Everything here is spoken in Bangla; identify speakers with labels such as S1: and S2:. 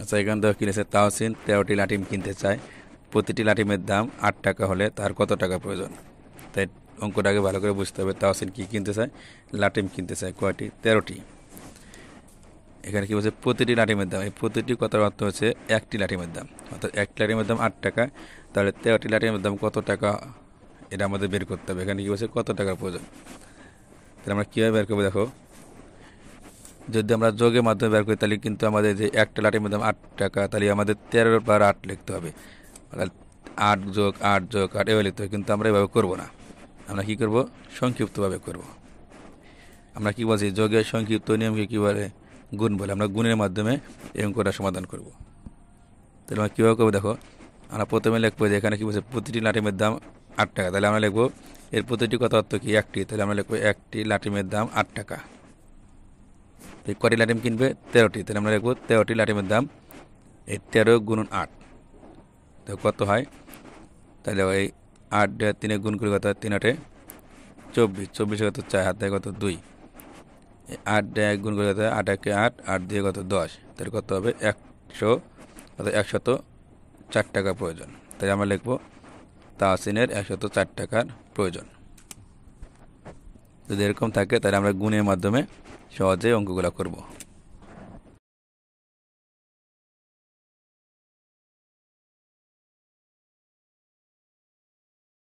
S1: আচ্ছা, এখান থেকে কিনেছে তাহসিন 13টি লাটিম কিনতে চায়। প্রতিটি লাটিমের দাম 8 টাকা হলে তার কত টাকা প্রয়োজন? তাই অঙ্কটাকে ভালো করে বুঝতে হবে। তাহসিন কি কিনতে চায়? লাটিম কিনতে চায়। কয়টি? 13টি। এখানে কি বলছে? প্রতিটি লাটিমের দাম। এই প্রতিটি কথার অর্থ হচ্ছে একটি লাটিমের দাম, অর্থাৎ একটি লাটিমের দাম 8 টাকা। তাহলে 13টি লাটিমের দাম কত টাকা, এটা আমাদের বের করতে হবে। এখানে কি বলছে? কত টাকার প্রয়োজন। তাহলে আমরা কীভাবে বের করবো দেখো। যদি আমরা যোগের মাধ্যমে বের করি তাহলে কিন্তু আমাদের যে একটা লাঠির মধ্যে 8 টাকা, তাহলে আমাদের 13 বার 8 লিখতে হবে। অর্থাৎ 8 যোগ 8 যোগ 8 এভাবে লিখতে হবে। কিন্তু আমরা এভাবে করবো না। আমরা কী করবো? সংক্ষিপ্তভাবে করব। আমরা কি বলছি? যোগের সংক্ষিপ্ত নিয়মকে কী বলে? গুণ বলে। আমরা গুণের মাধ্যমে এই অঙ্কটা সমাধান করব। তাহলে আমরা কীভাবে করবো দেখো। আমরা প্রথমে লিখবো যে এখানে কী বলছে? প্রতিটি লাঠিমের দাম 8 টাকা। তাহলে আমরা লিখবো এর প্রতিটি কথা অর্থ কি? একটি। তাহলে আমরা লিখবো একটি লাঠিমের দাম 8 টাকা। কটি লাটিম কিনবে? 13টি। তাহলে আমরা লিখবো 13টি লাটিমের দাম এই 13 গুণন 8। তো কত হয়? তাহলে ওই 8 3 গুণ করে কত হয়? 3 8 24, 24 কত 4, হাত দিয়ে কত 2, 8 গুণ করে কত হয়? 8 1 8, 8 দিয়ে কত 10। তাহলে কত হবে? 100, অর্থাৎ 104 টাকা প্রয়োজন। তাই আমরা লিখবো তাহসিনের 104 টাকার প্রয়োজন। যদি এরকম থাকে তাহলে আমরা গুণের মাধ্যমে সহজেই অঙ্কগুলো করব।